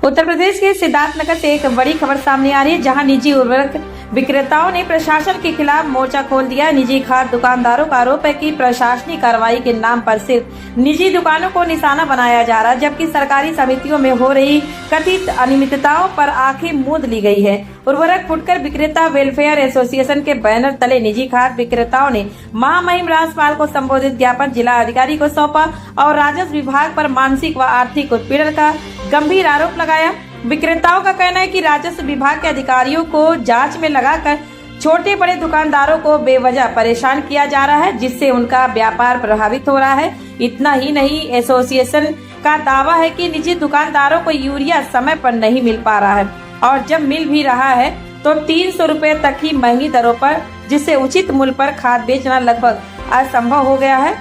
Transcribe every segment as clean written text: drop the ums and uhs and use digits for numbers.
उत्तर प्रदेश के सिद्धार्थनगर से एक बड़ी खबर सामने आ रही है, जहां निजी उर्वरक विक्रेताओं ने प्रशासन के खिलाफ मोर्चा खोल दिया। निजी खाद दुकानदारों का आरोप है कि प्रशासनिक कार्रवाई के नाम पर सिर्फ निजी दुकानों को निशाना बनाया जा रहा है, जबकि सरकारी समितियों में हो रही कथित अनियमितताओं पर आंखें मूंद ली गई है। उर्वरक फुटकर विक्रेता वेलफेयर एसोसिएशन के बैनर तले निजी खाद विक्रेताओं ने महामहिम राज्यपाल को संबोधित ज्ञापन जिला अधिकारी को सौंपा और राजस्व विभाग पर मानसिक व आर्थिक उत्पीड़न का गंभीर आरोप लगाया। विक्रेताओं का कहना है कि राजस्व विभाग के अधिकारियों को जांच में लगाकर छोटे बड़े दुकानदारों को बेवजह परेशान किया जा रहा है, जिससे उनका व्यापार प्रभावित हो रहा है। इतना ही नहीं, एसोसिएशन का दावा है कि निजी दुकानदारों को यूरिया समय पर नहीं मिल पा रहा है और जब मिल भी रहा है तो 300 रुपए तक ही महंगी दरों पर, जिससे उचित मूल्य पर खाद बेचना लगभग असंभव हो गया है।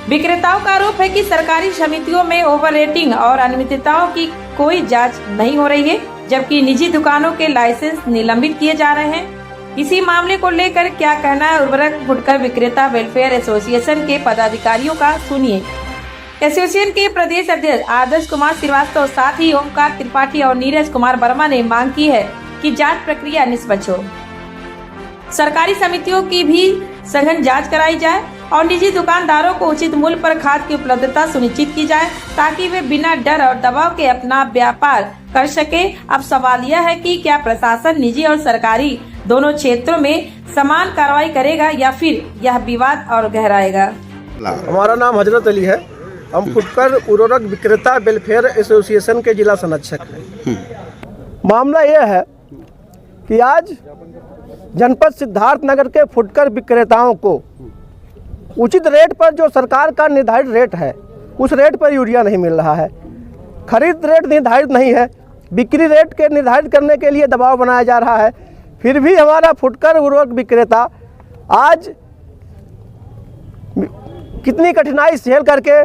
विक्रेताओं का आरोप है कि सरकारी समितियों में ओवर रेटिंग और अनियमितताओं की कोई जांच नहीं हो रही है, जबकि निजी दुकानों के लाइसेंस निलंबित किए जा रहे हैं। इसी मामले को लेकर क्या कहना है उर्वरक फुटकर विक्रेता वेलफेयर एसोसिएशन के पदाधिकारियों का, सुनिए। एसोसिएशन के प्रदेश अध्यक्ष आदर्श कुमार श्रीवास्तव, साथ ही ओमकार त्रिपाठी और नीरज कुमार वर्मा ने मांग की है कि जांच प्रक्रिया निष्पक्ष हो, सरकारी समितियों की भी सघन जांच कराई जाए और निजी दुकानदारों को उचित मूल्य पर खाद की उपलब्धता सुनिश्चित की जाए, ताकि वे बिना डर और दबाव के अपना व्यापार कर सके। अब सवाल यह है कि क्या प्रशासन निजी और सरकारी दोनों क्षेत्रों में समान कार्रवाई करेगा या फिर यह विवाद और गहराएगा। हमारा नाम हजरत अली है। हम फुटकर उर्वरक विक्रेता वेलफेयर एसोसिएशन के जिला संरक्षक हैं। मामला यह है कि आज जनपद सिद्धार्थनगर के फुटकर विक्रेताओं को उचित रेट पर, जो सरकार का निर्धारित रेट है, उस रेट पर यूरिया नहीं मिल रहा है। खरीद रेट निर्धारित नहीं है, बिक्री रेट के निर्धारित करने के लिए दबाव बनाया जा रहा है। फिर भी हमारा फुटकर उर्वरक विक्रेता आज कितनी कठिनाई झेल करके,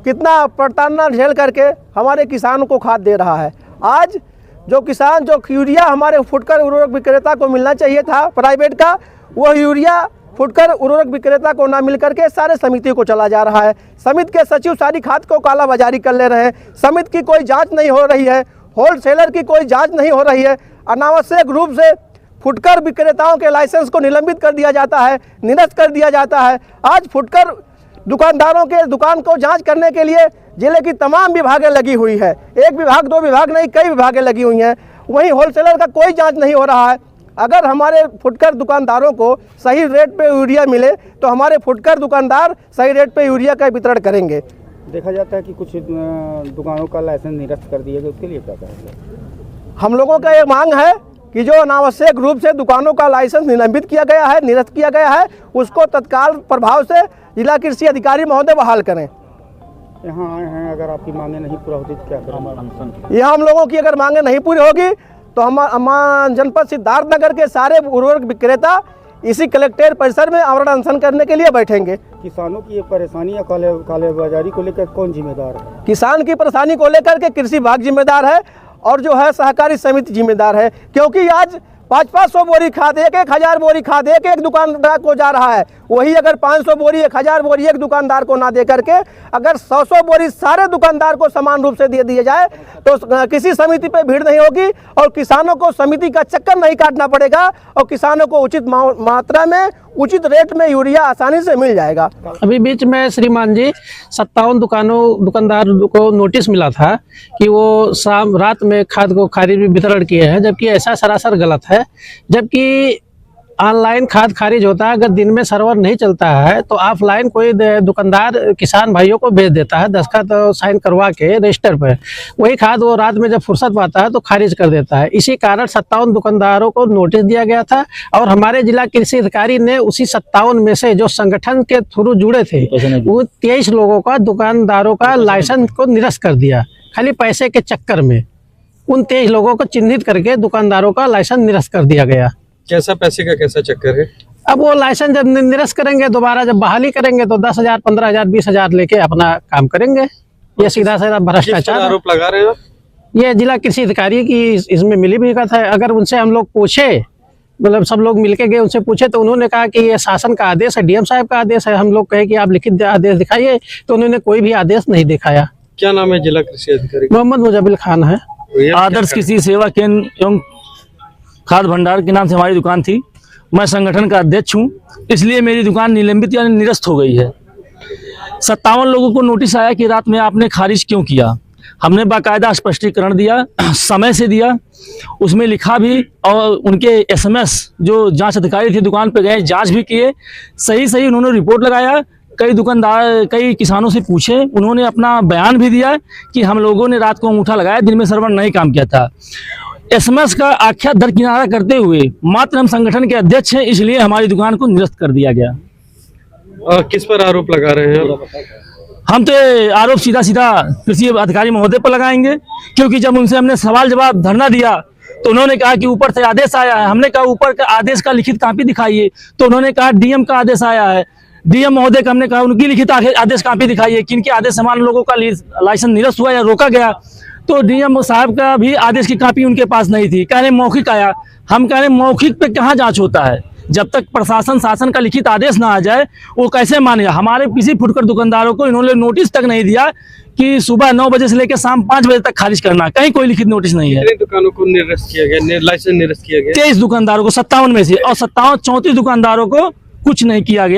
कितना प्रताड़ना झेल करके हमारे किसानों को खाद दे रहा है। आज जो किसान, जो यूरिया हमारे फुटकर उर्वरक विक्रेता को मिलना चाहिए था प्राइवेट का, वह यूरिया फुटकर उर्वरक विक्रेता को ना मिल करके सारे समिति को चला जा रहा है। समिति के सचिव सारी खाद को कालाबाजारी कर ले रहे हैं। समिति की कोई जांच नहीं हो रही है, होलसेलर की कोई जांच नहीं हो रही है। अनावश्यक रूप से फुटकर विक्रेताओं के लाइसेंस को निलंबित कर दिया जाता है, निरस्त कर दिया जाता है। आज फुटकर दुकानदारों के दुकान को जांच करने के लिए जिले की तमाम विभागें लगी हुई है। एक विभाग, दो विभाग नहीं, कई विभागें लगी हुई हैं। वहीं होलसेलर का कोई जांच नहीं हो रहा है। अगर हमारे फुटकर दुकानदारों को सही रेट पे यूरिया मिले तो हमारे फुटकर दुकानदार सही रेट पे यूरिया का वितरण करेंगे। देखा जाता है कि कुछ दुकानों का लाइसेंस निरस्त कर दिया गया, उसके लिए क्या करेंगे? हम लोगों का ये मांग है कि जो अनावश्यक रूप से दुकानों का लाइसेंस निलंबित किया गया है, निरस्त किया गया है, उसको तत्काल प्रभाव से जिला कृषि अधिकारी महोदय बहाल करें। यहाँ आए हैं, अगर आपकी मांगे नहीं पूरा होती तो क्या करेंगे? यह हम लोगों की अगर मांगे नहीं पूरी होगी तो हम जनपद सिद्धार्थनगर के सारे उर्वरक विक्रेता इसी कलेक्टेट परिसर में आवरण अनशन करने के लिए बैठेंगे। किसानों की ये परेशानी या कालेबाजारी को लेकर कौन जिम्मेदार है? किसान की परेशानी को लेकर के कृषि विभाग जिम्मेदार है और जो है सहकारी समिति जिम्मेदार है, क्योंकि आज 500 बोरी खाद, 1000 बोरी खाद एक दुकानदार को जा रहा है। वही अगर 500 बोरी, 1000 बोरी एक दुकानदार को ना दे करके अगर 100 बोरी सारे दुकानदार को समान रूप से दे दिया जाए तो किसी समिति पे भीड़ नहीं होगी और किसानों को समिति का चक्कर नहीं काटना पड़ेगा और किसानों को उचित मात्रा में, उचित रेट में यूरिया आसानी से मिल जाएगा। अभी बीच में श्रीमान जी 57 दुकानदार को नोटिस मिला था कि वो रात में खाद को खारिज में वितरण किए हैं, जबकि ऐसा सरासर गलत है। जबकि ऑनलाइन खाद खारिज होता है, अगर दिन में सर्वर नहीं चलता है तो ऑफलाइन कोई दुकानदार किसान भाइयों को भेज देता है, दस्तखत साइन करवा के रजिस्टर पर। वही खाद वो रात में जब फुर्सत पाता है तो खारिज कर देता है। इसी कारण 57 दुकानदारों को नोटिस दिया गया था और हमारे जिला कृषि अधिकारी ने उसी 57 में से जो संगठन के थ्रू जुड़े थे वो 23 लोगों का, दुकानदारों का लाइसेंस को निरस्त कर दिया, खाली पैसे के चक्कर में। उन 23 लोगों को चिन्हित करके दुकानदारों का लाइसेंस निरस्त कर दिया गया। कैसा पैसे का कैसा चक्कर है? अब वो लाइसेंस जब निरस्त करेंगे, दोबारा जब बहाली करेंगे तो 10,000, 15,000, 20,000 लेके अपना काम करेंगे। ये सीधा सीधा भ्रष्टाचार आरोप लगा रहे हो? ये जिला कृषि अधिकारी की इसमें मिली भगत है। अगर उनसे हम लोग पूछे, मतलब सब लोग मिलके गए, उनसे पूछे तो उन्होंने कहा कि ये शासन का आदेश है, डीएम साहब का आदेश है। हम लोग कहे कि आप लिखित आदेश दिखाइए, तो उन्होंने कोई भी आदेश नहीं दिखाया। क्या नाम है जिला कृषि अधिकारी? मोहम्मद मुजाबिल खान है। ये क्या आदर्श कृषि सेवा केंद्र एवं खाद्य भंडार के नाम से हमारी दुकान थी। मैं संगठन का अध्यक्ष हूँ, इसलिए मेरी दुकान निलंबित यानी निरस्त हो गई है। 57 लोगों को नोटिस आया कि रात में आपने खारिज क्यों किया। हमने बाकायदा स्पष्टीकरण दिया, समय से दिया, उसमें लिखा भी, और उनके SMS जो जांच अधिकारी थे दुकान पे गए, जांच भी किए, सही उन्होंने रिपोर्ट लगाया। कई किसानों से पूछे, उन्होंने अपना बयान भी दिया कि हम लोगों ने रात को अंगूठा लगाया, दिन में सर्वर नहीं काम किया था। SMS का आख्या दरकिनारा करते हुए मात्र हम संगठन के अध्यक्ष हैं, इसलिए हमारी दुकान को निरस्त कर दिया गया। किस पर आरोप लगा रहे हैं? हम तो आरोप सीधा कृषि अधिकारी महोदय पर लगाएंगे, क्योंकि जब उनसे हमने सवाल जवाब धरना दिया तो उन्होंने कहा कि ऊपर से आदेश आया है। हमने कहा ऊपर का आदेश का लिखित कॉपी दिखाइए, तो उन्होंने कहा DM का आदेश आया है। DM महोदय का हमने कहा उनकी लिखित आदेश कॉपी दिखाइए, किनके आदेश से हमारे लोगों का लाइसेंस निरस्त हुआ या रोका गया। तो DM साहब का भी आदेश की कॉपी उनके पास नहीं थी, कह रहे मौखिक आया। हम कह रहे मौखिक पे कहाँ जांच होता है, जब तक प्रशासन शासन का लिखित आदेश ना आ जाए वो कैसे मानेगा। हमारे किसी फुटकर दुकानदारों को इन्होंने नोटिस तक नहीं दिया कि सुबह 9 बजे से लेकर शाम 5 बजे तक खारिज करना, कहीं कोई लिखित नोटिस नहीं है। कितनी दुकानों को निरस्त किया गया, लाइसेंस निरस्त किया गया? 23 दुकानदारों को 57 में से, और 34 दुकानदारों को कुछ नहीं किया गया।